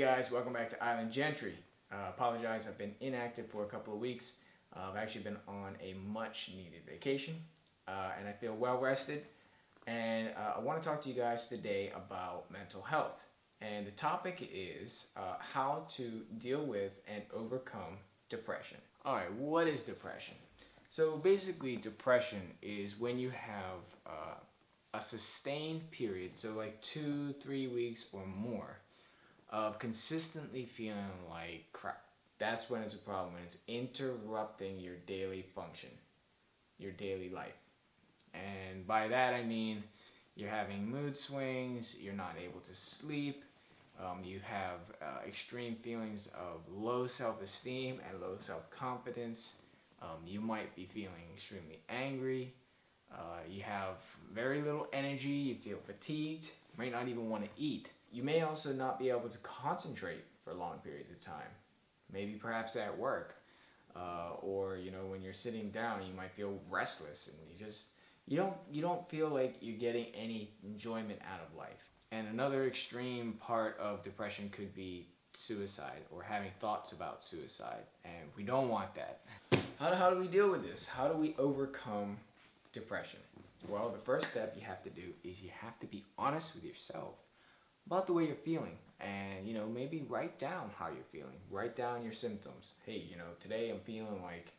guys, welcome back to Island Gentry. Apologize, I've been inactive for a couple of weeks. I've actually been on a much needed vacation and I feel well rested. And I want to talk to you guys today about mental health. And the topic is how to deal with and overcome depression. Alright, what is depression? So basically depression is when you have a sustained period, so like 2-3 weeks or more, of consistently feeling like crap. That's when it's a problem, when it's interrupting your daily function, your daily life. And by that I mean you're having mood swings, you're not able to sleep, you have extreme feelings of low self-esteem and low self-confidence. You might be feeling extremely angry. You have very little energy, you feel fatigued, you might not even want to eat. You may also not be able to concentrate for long periods of time. Maybe perhaps at work, or when you're sitting down, you might feel restless, and you don't feel like you're getting any enjoyment out of life. And another extreme part of depression could be suicide, or having thoughts about suicide, and we don't want that. How do we deal with this? How do we overcome depression? Well, the first step you have to do is you have to be honest with yourself about the way you're feeling, and maybe write down how you're feeling. Write down your symptoms. Hey, today I'm feeling like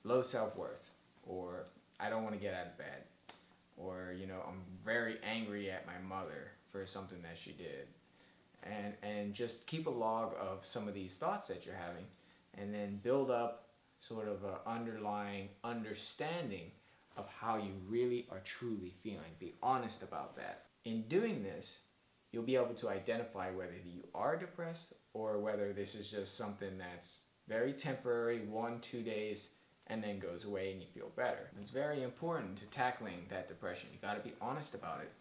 low self-worth, or I don't want to get out of bed, or I'm very angry at my mother for something that she did. And just keep a log of some of these thoughts that you're having, and then build up sort of an underlying understanding of how you really are truly feeling. Be honest about that. In doing this, you'll be able to identify whether you are depressed or whether this is just something that's very temporary, 1-2 days, and then goes away and you feel better. It's very important to tackling that depression. You got to be honest about it.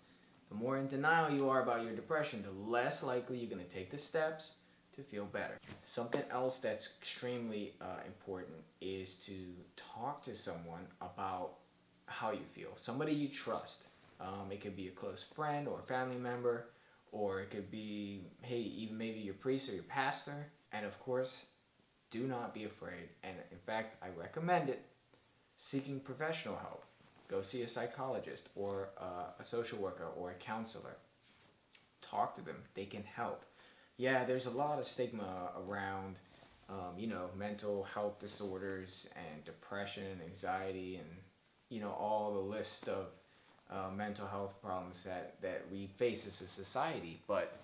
The more in denial you are about your depression, the less likely you're going to take the steps to feel better. Something else that's extremely important is to talk to someone about how you feel. Somebody you trust. It could be a close friend or a family member, or it could be, hey, even maybe your priest or your pastor. And of course, do not be afraid. And in fact, I recommend it, seeking professional help. Go see a psychologist or a social worker or a counselor. Talk to them. They can help. Yeah, there's a lot of stigma around, mental health disorders and depression, anxiety, and, all the list of mental health problems that we face as a society. But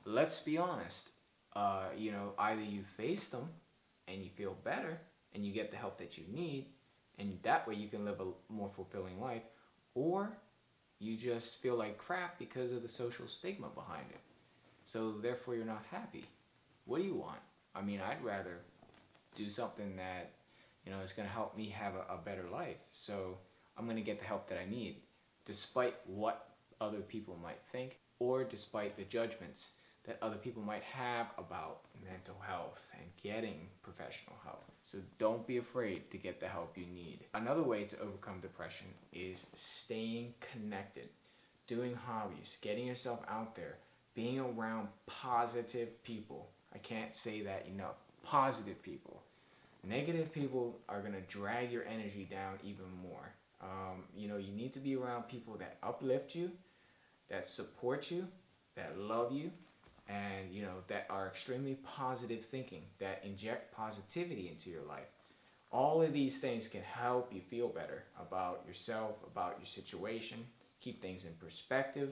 let's be honest, either you face them and you feel better and you get the help that you need, and that way you can live a more fulfilling life, or you just feel like crap because of the social stigma behind it. So therefore you're not happy. What do you want? I mean, I'd rather do something that is going to help me have a better life. So I'm going to get the help that I need, despite what other people might think, or despite the judgments that other people might have about mental health and getting professional help. So don't be afraid to get the help you need. Another way to overcome depression is staying connected, doing hobbies, getting yourself out there, being around positive people. I can't say that enough. Positive people. Negative people are going to drag your energy down even more. You need to be around people that uplift you, that support you, that love you, and that are extremely positive thinking, that inject positivity into your life. All of these things can help you feel better about yourself, about your situation, keep things in perspective,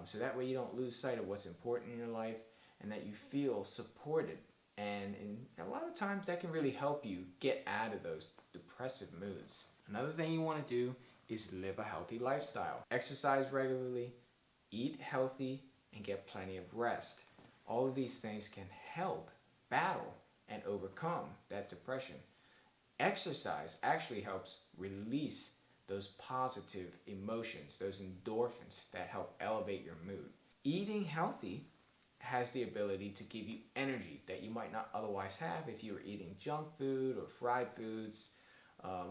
so that way you don't lose sight of what's important in your life, and that you feel supported. And a lot of times that can really help you get out of those depressive moods. Another thing you want to do is live a healthy lifestyle. Exercise regularly, eat healthy, and get plenty of rest. All of these things can help battle and overcome that depression. Exercise actually helps release those positive emotions, those endorphins that help elevate your mood. Eating healthy has the ability to give you energy that you might not otherwise have if you were eating junk food or fried foods,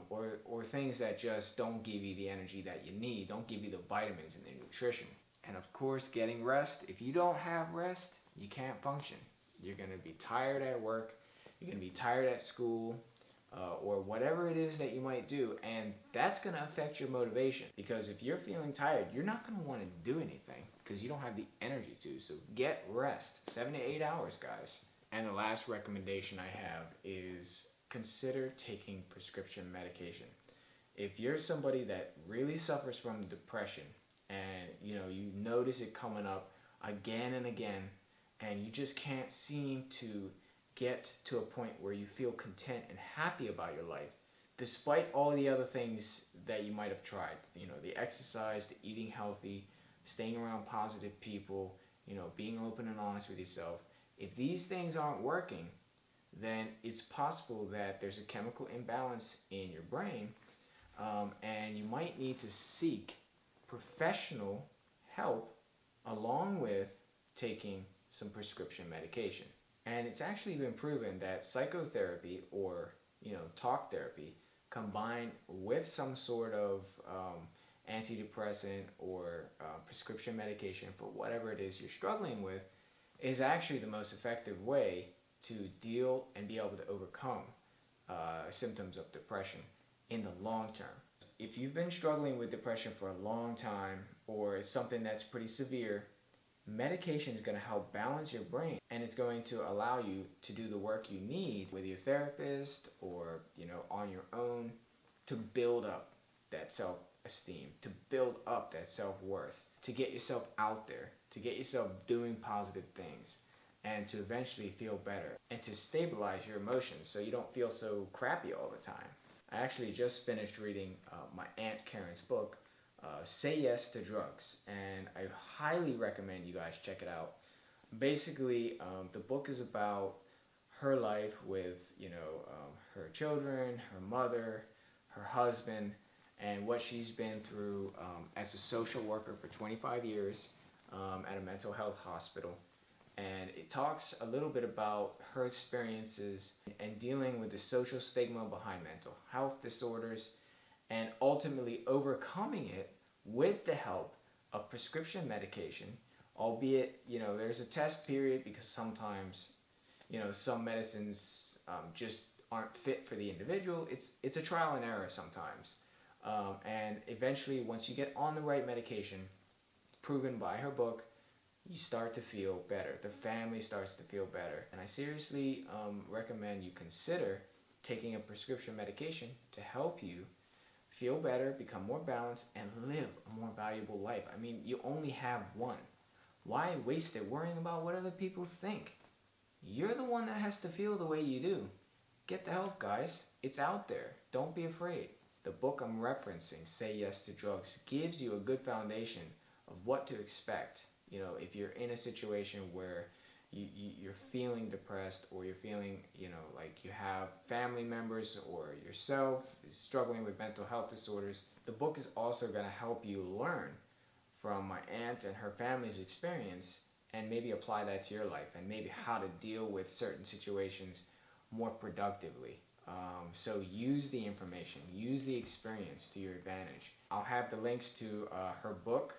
or things that just don't give you the energy that you need, don't give you the vitamins and the nutrition. And of course, getting rest. If you don't have rest, you can't function. You're going to be tired at work, you're going to be tired at school, or whatever it is that you might do, and that's going to affect your motivation, because if you're feeling tired, you're not going to want to do anything because you don't have the energy to. So get rest, 7 to 8 hours, guys. And the last recommendation I have is consider taking prescription medication. If you're somebody that really suffers from depression and you notice it coming up again and again, and you just can't seem to get to a point where you feel content and happy about your life, despite all the other things that you might have tried, the exercise, the eating healthy, staying around positive people, being open and honest with yourself. If these things aren't working, then it's possible that there's a chemical imbalance in your brain, and you might need to seek professional help along with taking some prescription medication. And it's actually been proven that psychotherapy or talk therapy combined with some sort of antidepressant or prescription medication for whatever it is you're struggling with is actually the most effective way to deal and be able to overcome symptoms of depression in the long term. If you've been struggling with depression for a long time, or it's something that's pretty severe, medication is going to help balance your brain, and it's going to allow you to do the work you need with your therapist or on your own to build up that self-esteem, to build up that self-worth, to get yourself out there, to get yourself doing positive things, and to eventually feel better and to stabilize your emotions so you don't feel so crappy all the time. I actually just finished reading my Aunt Karen's book, Say Yes to Drugs, and I highly recommend you guys check it out. Basically, the book is about her life with her children, her mother, her husband, and what she's been through as a social worker for 25 years at a mental health hospital. And it talks a little bit about her experiences and dealing with the social stigma behind mental health disorders, and ultimately overcoming it with the help of prescription medication, albeit there's a test period because sometimes some medicines just aren't fit for the individual. It's a trial and error sometimes, and eventually once you get on the right medication proven by her book, you start to feel better. The family starts to feel better, and I seriously recommend you consider taking a prescription medication to help you feel better, become more balanced, and live a more valuable life. I mean, you only have one. Why waste it worrying about what other people think? You're the one that has to feel the way you do. Get the help, guys. It's out there. Don't be afraid. The book I'm referencing, Say Yes to Drugs, gives you a good foundation of what to expect. If you're in a situation where you're feeling depressed, or you're feeling, like you have family members or yourself is struggling with mental health disorders, the book is also going to help you learn from my aunt and her family's experience, and maybe apply that to your life, and maybe how to deal with certain situations more productively. So use the information, use the experience to your advantage. I'll have the links to her book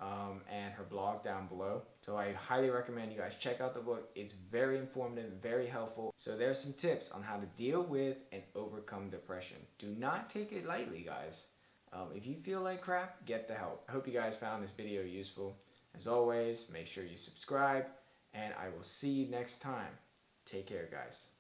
and her blog down below. So I highly recommend you guys check out the book. It's very informative, very helpful. So there's some tips on how to deal with and overcome depression. Do not take it lightly, guys. If you feel like crap, get the help. I hope you guys found this video useful. As always, make sure you subscribe, and I will see you next time. Take care, guys.